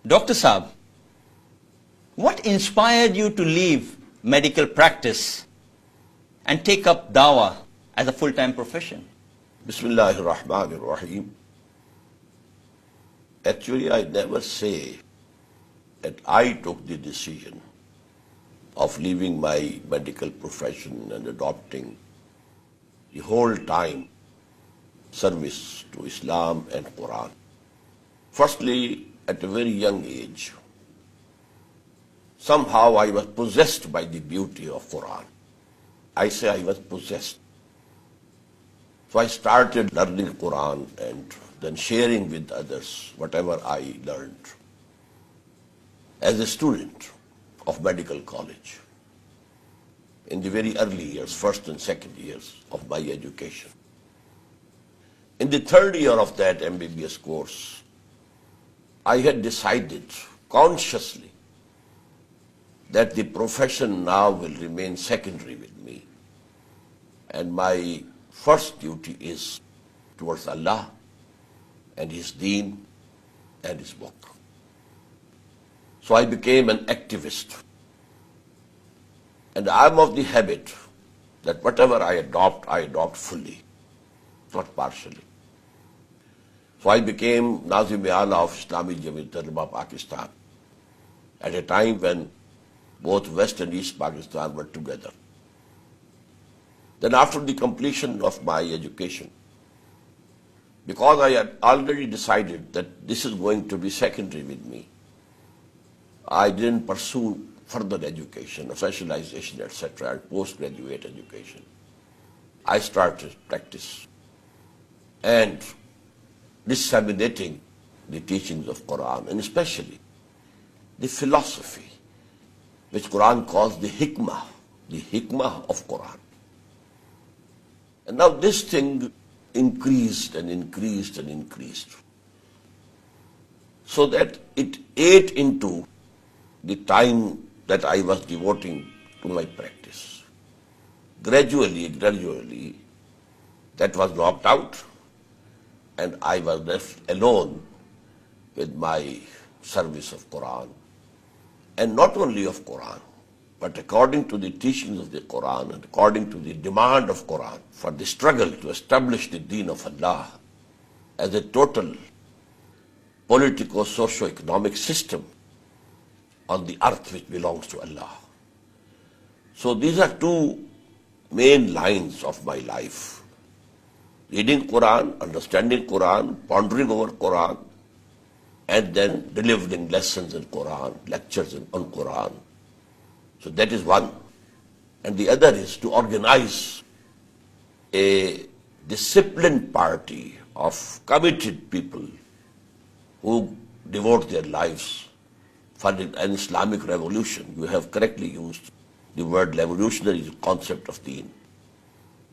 Dr. Saab, what inspired you to leave medical practice and take up dawah as a full-time profession? Bismillahir Rahmanir Rahim. Actually, I never say that I took the decision of leaving my medical profession and adopting the whole time service to Islam and Quran. Firstly, at a very young age, somehow I was possessed by the beauty of Quran. I say I was possessed. So I started learning Quran and then sharing with others whatever I learned as a student of medical college in the very early years, first and second years of my education. In the third year of that MBBS course, I had decided consciously that the profession now will remain secondary with me, and my first duty is towards Allah and His Deen and His book. So I became an activist, and I am of the habit that whatever I adopt fully, not partially. So I became Nazim-e-Ala of Islamic Jamiyat Ulema Pakistan at a time when both West and East Pakistan were together. Then after the completion of my education, because I had already decided that this is going to be secondary with me, I didn't pursue further education, specialization, etc., and postgraduate education. I started practice and disseminating the teachings of Quran, and especially the philosophy, which Quran calls the hikmah of Quran. And now this thing increased and increased and increased, so that it ate into the time that I was devoting to my practice. Gradually, that was knocked out, and I was left alone with my service of Quran. And not only of Quran, but according to the teachings of the Quran and according to the demand of Quran for the struggle to establish the deen of Allah as a total politico-socio-economic system on the earth which belongs to Allah. So these are two main lines of my life: reading Quran, understanding Quran, pondering over Quran, and then delivering lessons in Quran, lectures on Quran. So that is one. And the other is to organize a disciplined party of committed people who devote their lives for an Islamic revolution. You have correctly used the word revolutionary concept of deen.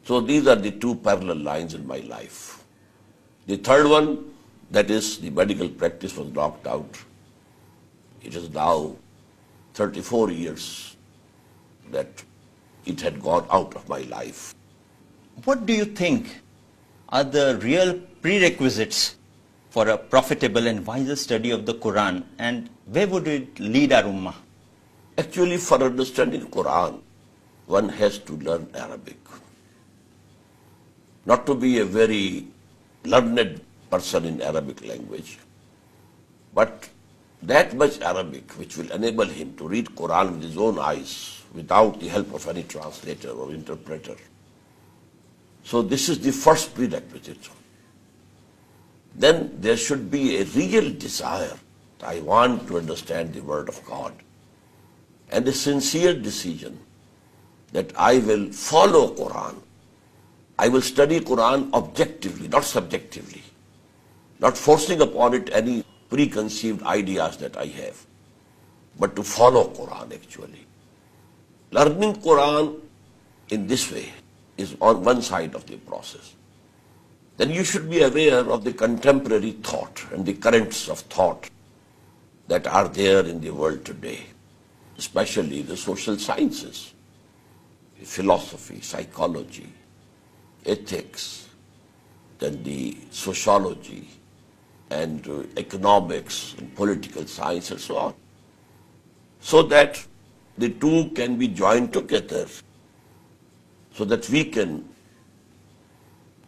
So these are the two parallel lines in my life. The third one, that is the medical practice, was knocked out. It is now 34 years that it had gone out of my life. What do you think are the real prerequisites for a profitable and wiser study of the Quran, and where would it lead our ummah? Actually, for understanding Quran, one has to learn Arabic. Not to be a very learned person in Arabic language, but that much Arabic which will enable him to read Quran with his own eyes without the help of any translator or interpreter. So this is the first prerequisite. Then there should be a real desire. I want to understand the word of God, and a sincere decision that I will follow Quran. I will study Quran objectively, not subjectively, not forcing upon it any preconceived ideas that I have, but to follow Quran actually. Learning Quran in this way is on one side of the process. Then you should be aware of the contemporary thought and the currents of thought that are there in the world today, especially the social sciences, philosophy, psychology, ethics, then the sociology, and economics and political science and so on, so that the two can be joined together, so that we can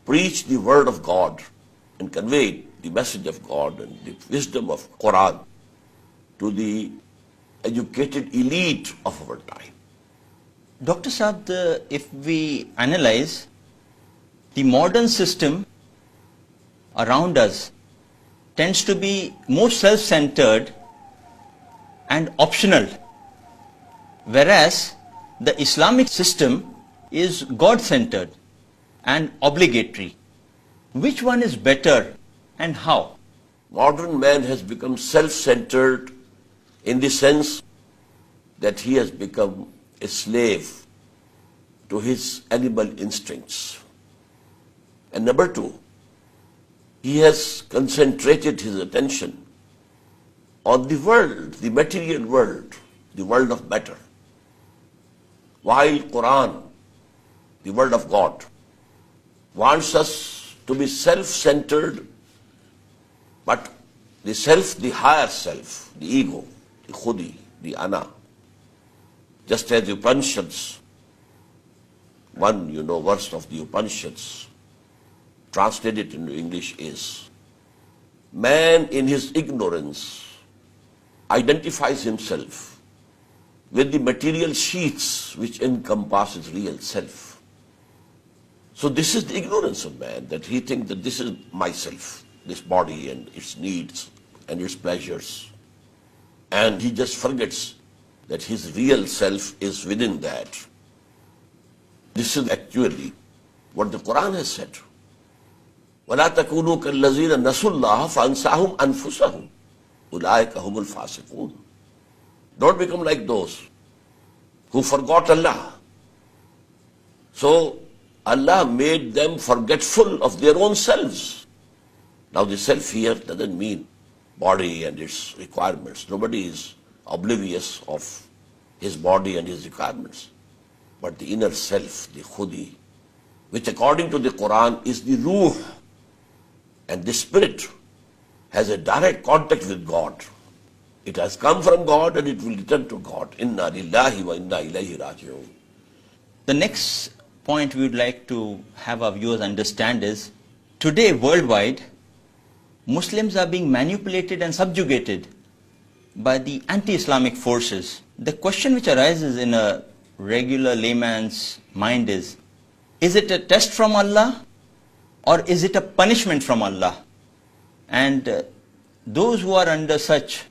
preach the word of God and convey the message of God and the wisdom of Quran to the educated elite of our time. Dr. Saab, if we analyze the modern system around us tends to be more self-centered and optional, whereas the Islamic system is God-centered and obligatory. Which one is better and how? Modern man has become self-centered in the sense that he has become a slave to his animal instincts. And number two, he has concentrated his attention on the world, the material world, the world of matter. While Quran, the word of God, wants us to be self-centered, but the self, the higher self, the ego, the khudi, the ana, just as the Upanishads, one verse of the Upanishads translated into English is, man in his ignorance identifies himself with the material sheaths which encompass his real self. So this is the ignorance of man, that he thinks that this is myself, this body and its needs and its pleasures. And he just forgets that his real self is within that. This is actually what the Quran has said. وَلَا تَكُونُوا كَالَّذِينَ نَسُوا اللَّهَ فَأَنْسَاهُمْ أَنفُسَهُمْ أُولَٰئِكَ هُمُ الْفَاسِقُونَ. Don't become like those who forgot Allah. So Allah made them forgetful of their own selves. Now the self here doesn't mean body and its requirements. Nobody is oblivious of his body and his requirements. But the inner self, the khudi, which according to the Quran is the ruh, and the spirit has a direct contact with God. It has come from God and it will return to God. Inna lillahi wa inna ilayhi raji'un. The next point we would like to have our viewers understand is, today worldwide, Muslims are being manipulated and subjugated by the anti-Islamic forces. The question which arises in a regular layman's mind is it a test from Allah or is it a punishment from Allah? And those who are under such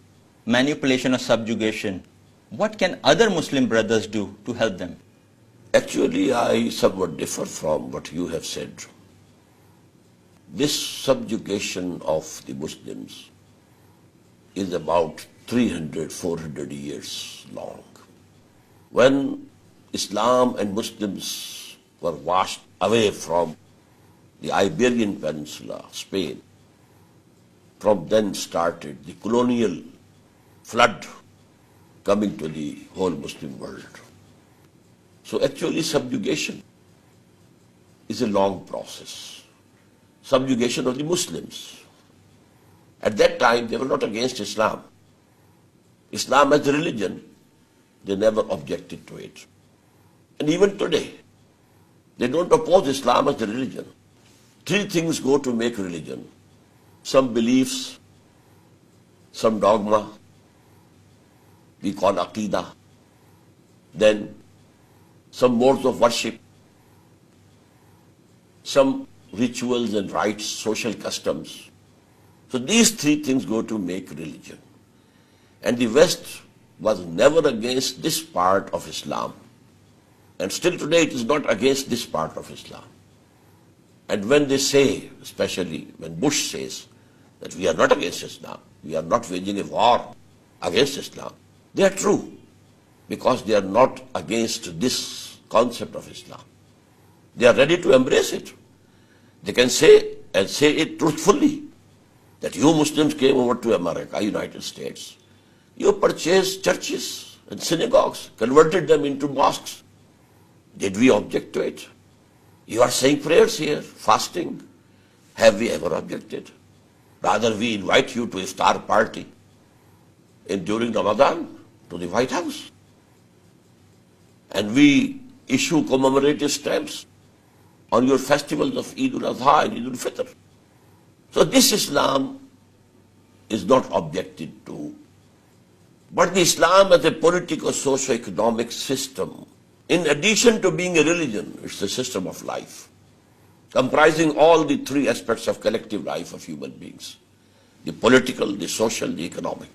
manipulation or subjugation, what can other Muslim brothers do to help them? Actually, I somewhat differ from what you have said. This subjugation of the Muslims is about 300, 400 years long. When Islam and Muslims were washed away from the Iberian Peninsula, Spain, from then started the colonial flood coming to the whole Muslim world. So actually subjugation is a long process. Subjugation of the Muslims. At that time they were not against Islam. Islam as a religion, they never objected to it. And even today, they don't oppose Islam as a religion. Three things go to make religion: some beliefs, some dogma, we call aqidah, then some modes of worship, some rituals and rites, social customs. So these three things go to make religion. And the West was never against this part of Islam. And still today it is not against this part of Islam. And when they say, especially when Bush says that we are not against Islam, we are not waging a war against Islam, they are true, because they are not against this concept of Islam. They are ready to embrace it. They can say, and say it truthfully, that you Muslims came over to America, United States. You purchased churches and synagogues, converted them into mosques. Did we object to it? You are saying prayers here, fasting. Have we ever objected? Rather, we invite you to a star party during Ramadan to the White House. And we issue commemorative stamps on your festivals of Eid al-Adha and Eid al-Fitr. So this Islam is not objected to. But the Islam as a political, socio-economic system, in addition to being a religion, it's a system of life, comprising all the three aspects of collective life of human beings: the political, the social, the economic.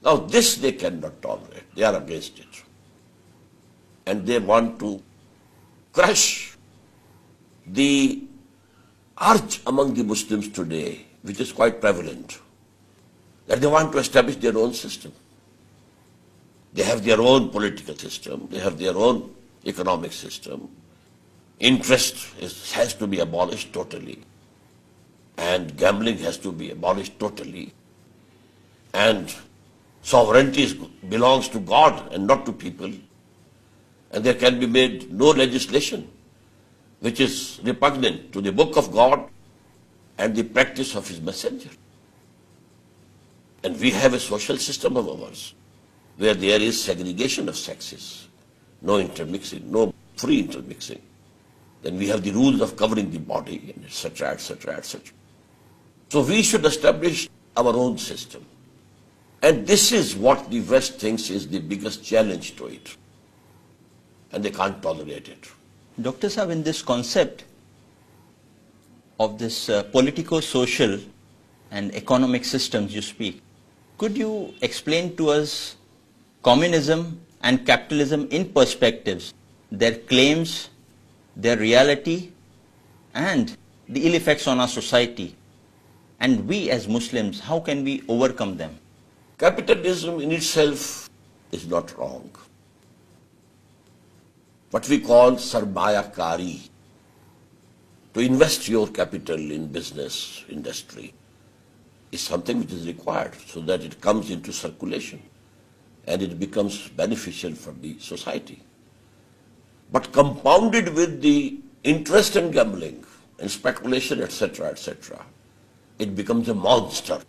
Now this they cannot tolerate. They are against it. And they want to crush the urge among the Muslims today, which is quite prevalent, that they want to establish their own system. They have their own political system, they have their own economic system. Interest has to be abolished totally, and gambling has to be abolished totally, and sovereignty belongs to God and not to people, and there can be made no legislation which is repugnant to the book of God and the practice of His messenger. And we have a social system of ours where there is segregation of sexes, no intermixing, no free intermixing. Then we have the rules of covering the body, and etc., etc., etc. So we should establish our own system. And this is what the West thinks is the biggest challenge to it. And they can't tolerate it. Dr. Saab, in this concept of this politico-social and economic systems you speak, could you explain to us communism and capitalism in perspectives, their claims, their reality, and the ill effects on our society? And we as Muslims, how can we overcome them? Capitalism in itself is not wrong. What we call sarmaya kari, to invest your capital in business, industry, is something which is required so that it comes into circulation and it becomes beneficial for the society. But compounded with the interest in gambling and speculation, etc., etc., it becomes a monster.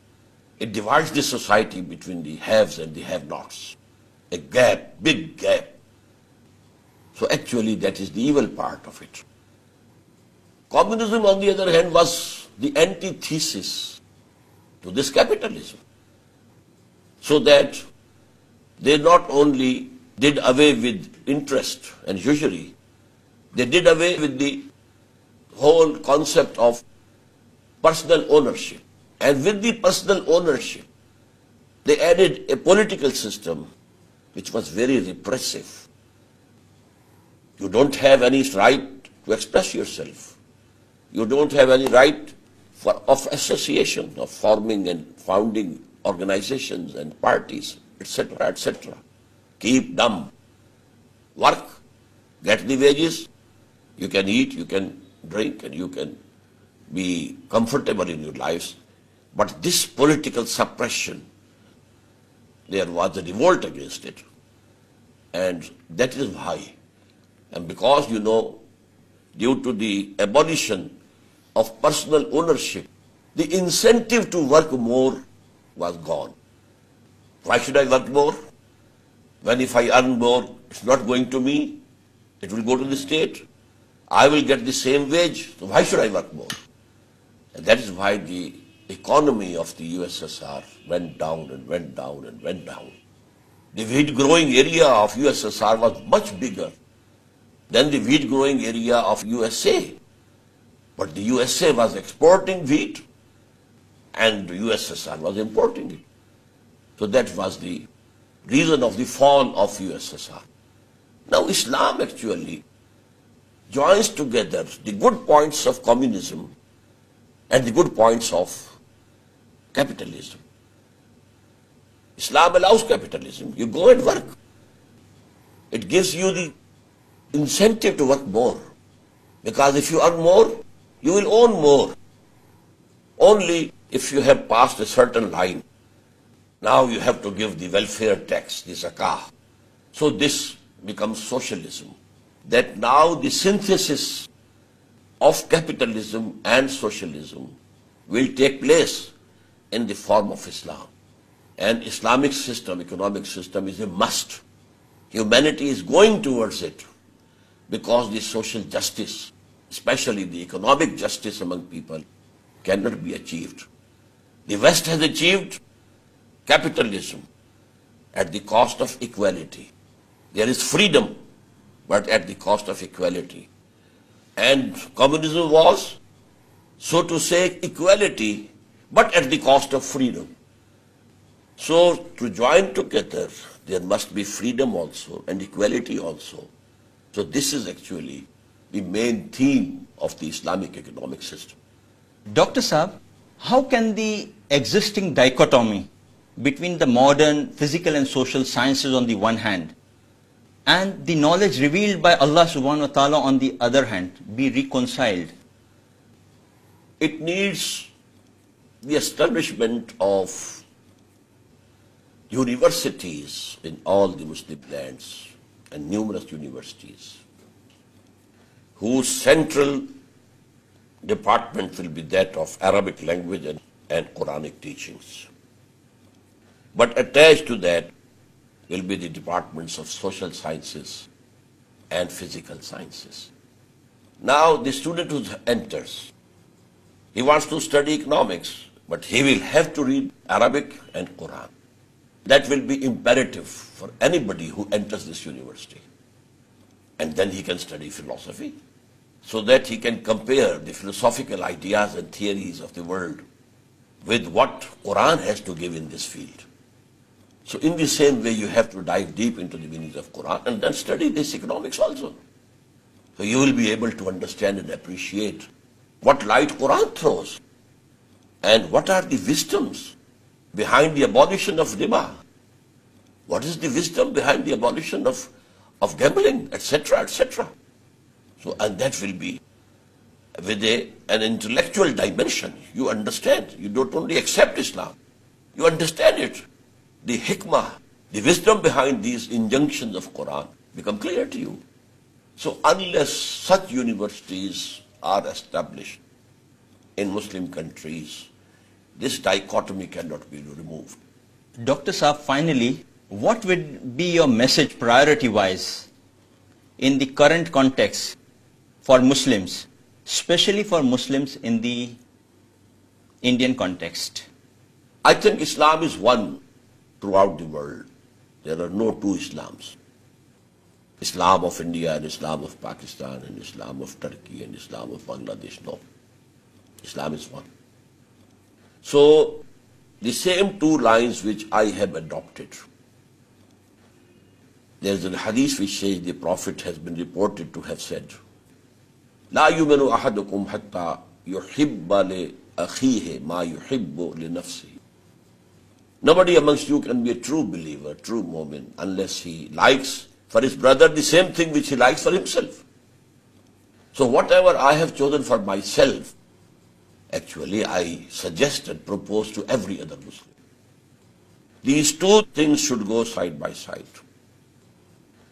It divides the society between the haves and the have-nots. A gap, big gap. So actually that is the evil part of it. Communism, on the other hand, was the antithesis to this capitalism. So that they not only did away with interest and usury, they did away with the whole concept of personal ownership. And with the personal ownership, they added a political system which was very repressive. You don't have any right to express yourself. You don't have any right of association, of forming and founding organizations and parties, etc., etc. Keep dumb. Work, get the wages, you can eat, you can drink, and you can be comfortable in your lives. But this political suppression, there was a revolt against it. And that is why. And because, you know, due to the abolition of personal ownership, the incentive to work more was gone. Why should I work more? When if I earn more, it's not going to me, it will go to the state. I will get the same wage, so why should I work more? And that is why the economy of the USSR went down and went down and went down. The wheat growing area of USSR was much bigger than the wheat growing area of USA. But the USA was exporting wheat and the USSR was importing it. So that was the reason of the fall of USSR. Now Islam actually joins together the good points of communism and the good points of capitalism. Islam allows capitalism. You go and work. It gives you the incentive to work more. Because if you earn more, you will own more. Only if you have passed a certain line. Now you have to give the welfare tax, the zakah. So this becomes socialism. That now the synthesis of capitalism and socialism will take place in the form of Islam. And Islamic system, economic system is a must. Humanity is going towards it because the social justice, especially the economic justice among people, cannot be achieved. The West has achieved capitalism at the cost of equality. There is freedom, but at the cost of equality. And communism was, so to say, equality, but at the cost of freedom. So to join together, there must be freedom also and equality also. So this is actually the main theme of the Islamic economic system. Dr. Saab, how can the existing dichotomy between the modern physical and social sciences on the one hand and the knowledge revealed by Allah subhanahu wa ta'ala on the other hand be reconciled? It needs the establishment of universities in all the Muslim lands and numerous universities whose central department will be that of Arabic language and Quranic teachings. But attached to that will be the departments of social sciences and physical sciences. Now the student who enters, he wants to study economics, but he will have to read Arabic and Quran. That will be imperative for anybody who enters this university. And then he can study philosophy, so that he can compare the philosophical ideas and theories of the world with what Quran has to give in this field. So in the same way, you have to dive deep into the meanings of Quran and then study this economics also. So you will be able to understand and appreciate what light Quran throws and what are the wisdoms behind the abolition of riba. What is the wisdom behind the abolition of gambling, etc., etc. So, and that will be with an intellectual dimension. You understand. You don't only accept Islam. You understand it. The hikmah, the wisdom behind these injunctions of Quran become clear to you. So unless such universities are established in Muslim countries, this dichotomy cannot be removed. Dr. Saab, finally, what would be your message priority-wise in the current context for Muslims, especially for Muslims in the Indian context? I think Islam is one throughout the world. There are no two Islams. Islam of India and Islam of Pakistan and Islam of Turkey and Islam of Bangladesh. No. Islam is one. So the same two lines which I have adopted. There is a hadith which says the Prophet has been reported to have said, لا يؤمن أحدكم حتى يحب لأخيه ما يحب لنفسه. Nobody amongst you can be a true believer, true mu'min, unless he likes for his brother the same thing which he likes for himself. So whatever I have chosen for myself, actually I suggest and propose to every other Muslim. These two things should go side by side.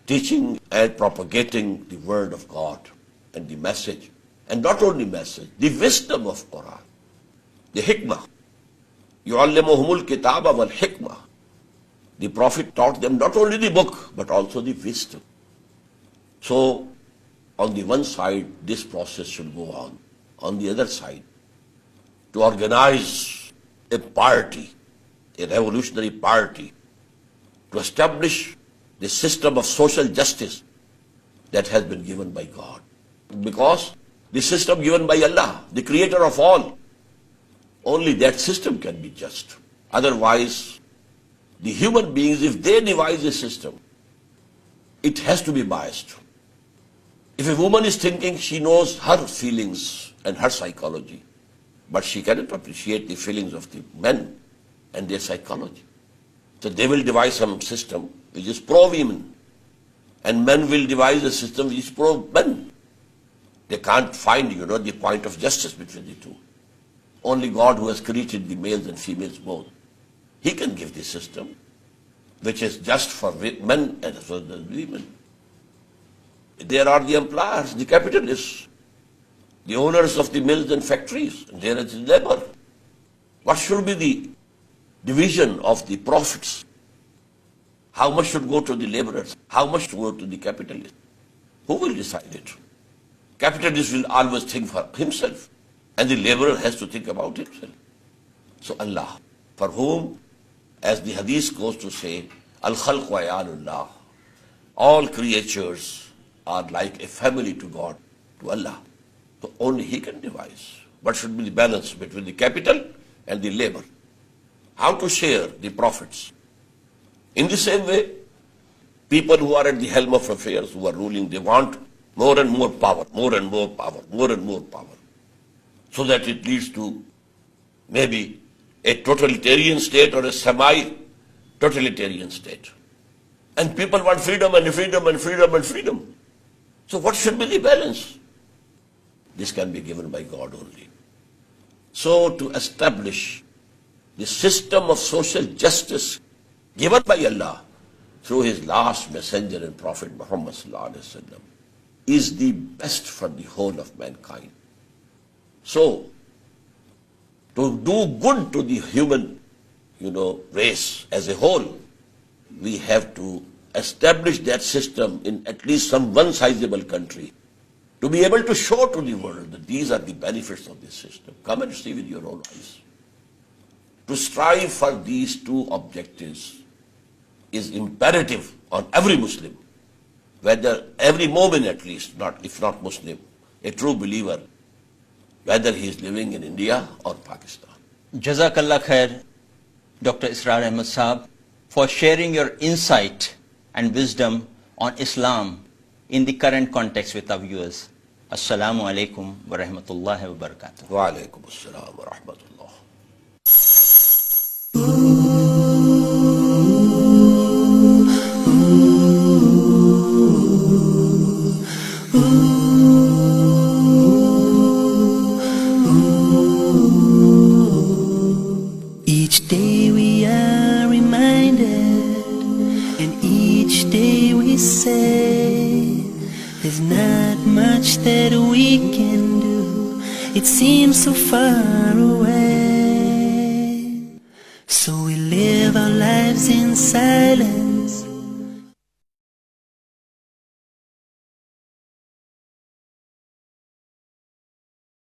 Teaching and propagating the word of God and the message, and not only message, the wisdom of Quran, the hikmah. يُعَلِّمُهُمُ الْكِتَابَ وَالْحِكْمَةِ. The Prophet taught them not only the book, but also the wisdom. So, on the one side, this process should go on. On the other side, to organize a party, a revolutionary party, to establish the system of social justice that has been given by God. Because the system given by Allah, the creator of all, only that system can be just. Otherwise, the human beings, if they devise a system, it has to be biased. If a woman is thinking she knows her feelings and her psychology, but she cannot appreciate the feelings of the men and their psychology, so they will devise some system which is pro-women, and men will devise a system which is pro-men. They can't find, the point of justice between the two. Only God, who has created the males and females both, He can give the system which is just for men as well as women. There are the employers, the capitalists, the owners of the mills and factories, and there is labor. What should be the division of the profits? How much should go to the laborers? How much to go to the capitalists? Who will decide it? Capitalist will always think for himself, and the laborer has to think about himself. So Allah, for whom, as the hadith goes to say, Al-Khalq wa Ayalullah, all creatures are like a family to God, to Allah. So only He can devise what should be the balance between the capital and the labor. How to share the profits. In the same way, people who are at the helm of affairs, who are ruling, they want more and more power, more and more power, more and more power, so that it leads to maybe a totalitarian state or a semi-totalitarian state. And people want freedom and freedom and freedom and freedom. So what should be the balance? This can be given by God only. So to establish the system of social justice given by Allah through His last messenger and Prophet Muhammad sallallahu alaihi wasallam is the best for the whole of mankind. So, to do good to the human, race as a whole, we have to establish that system in at least some one sizable country to be able to show to the world that these are the benefits of this system. Come and see with your own eyes. To strive for these two objectives is imperative on every Muslim, whether every Mu'min at least, if not Muslim, a true believer, whether he is living in India or Pakistan. Jazakallah khair, Dr. Israr Ahmad Saab, for sharing your insight and wisdom on Islam in the current context with our viewers. Assalamu alaikum wa rahmatullahi wa barakatuh. Wa alaikum assalam wa rahmatullah. Each day we are reminded, and each day we say, there's not much that we can do, it seems so far away. So we live our lives in silence,